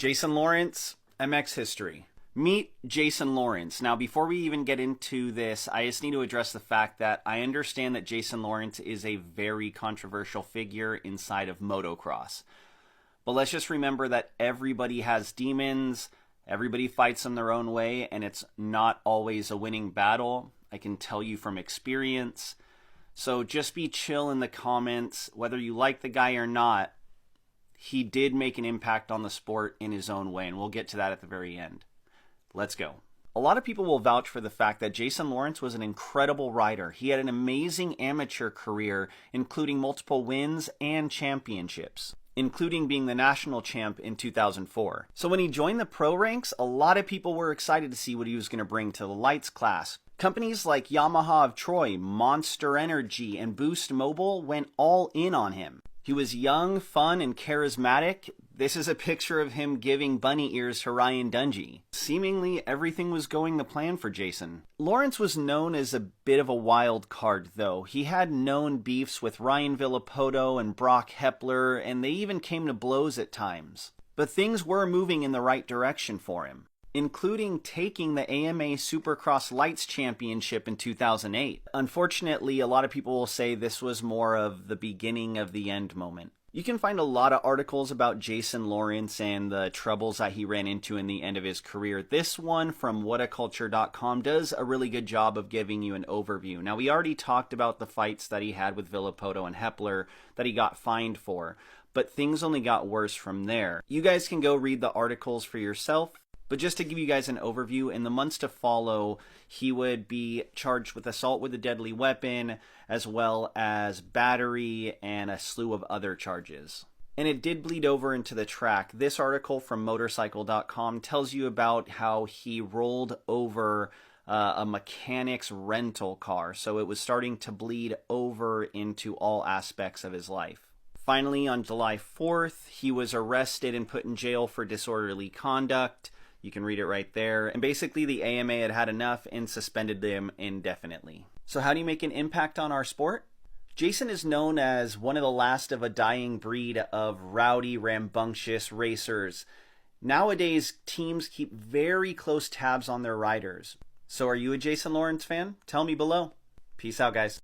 Jason Lawrence, MX history. Meet Jason Lawrence. Now, before we even get into this, I just need to address the fact that I understand that Jason Lawrence is a very controversial figure inside of motocross. But let's just remember that everybody has demons, everybody fights them their own way, and it's not always a winning battle. I can tell you from experience. So just be chill in the comments. Whether you like the guy or not, he did make an impact on the sport in his own way, and we'll get to that at the very end. Let's go. A lot of people will vouch for the fact that Jason Lawrence was an incredible rider. He had an amazing amateur career, including multiple wins and championships, including being the national champ in 2004. So when he joined the pro ranks, a lot of people were excited to see what he was going to bring to the lights class. Companies like Yamaha of Troy, Monster Energy, and Boost Mobile went all in on him. He was young, fun, and charismatic. This is a picture of him giving bunny ears to Ryan Dungey. Seemingly everything was going the plan for Jason. Lawrence was known as a bit of a wild card, though. He had known beefs with Ryan Villopoto and Brock Hepler, and they even came to blows at times. But things were moving in the right direction for him, including taking the AMA Supercross Lights Championship in 2008. Unfortunately, a lot of people will say this was more of the beginning of the end moment. You can find a lot of articles about Jason Lawrence and the troubles that he ran into in the end of his career. This one from whataculture.com does a really good job of giving you an overview. Now, we already talked about the fights that he had with Villopoto and Hepler that he got fined for, but things only got worse from there. You guys can go read the articles for yourself. But just to give you guys an overview, in the months to follow, he would be charged with assault with a deadly weapon, as well as battery and a slew of other charges. And it did bleed over into the track. This article from motorcycle.com tells you about how he rolled over a mechanic's rental car, so it was starting to bleed over into all aspects of his life. Finally, on July 4th, he was arrested and put in jail for disorderly conduct. You can read it right there. And basically the AMA had had enough and suspended them indefinitely. So how do you make an impact on our sport? Jason is known as one of the last of a dying breed of rowdy, rambunctious racers. Nowadays, teams keep very close tabs on their riders. So are you a Jason Lawrence fan? Tell me below. Peace out, guys.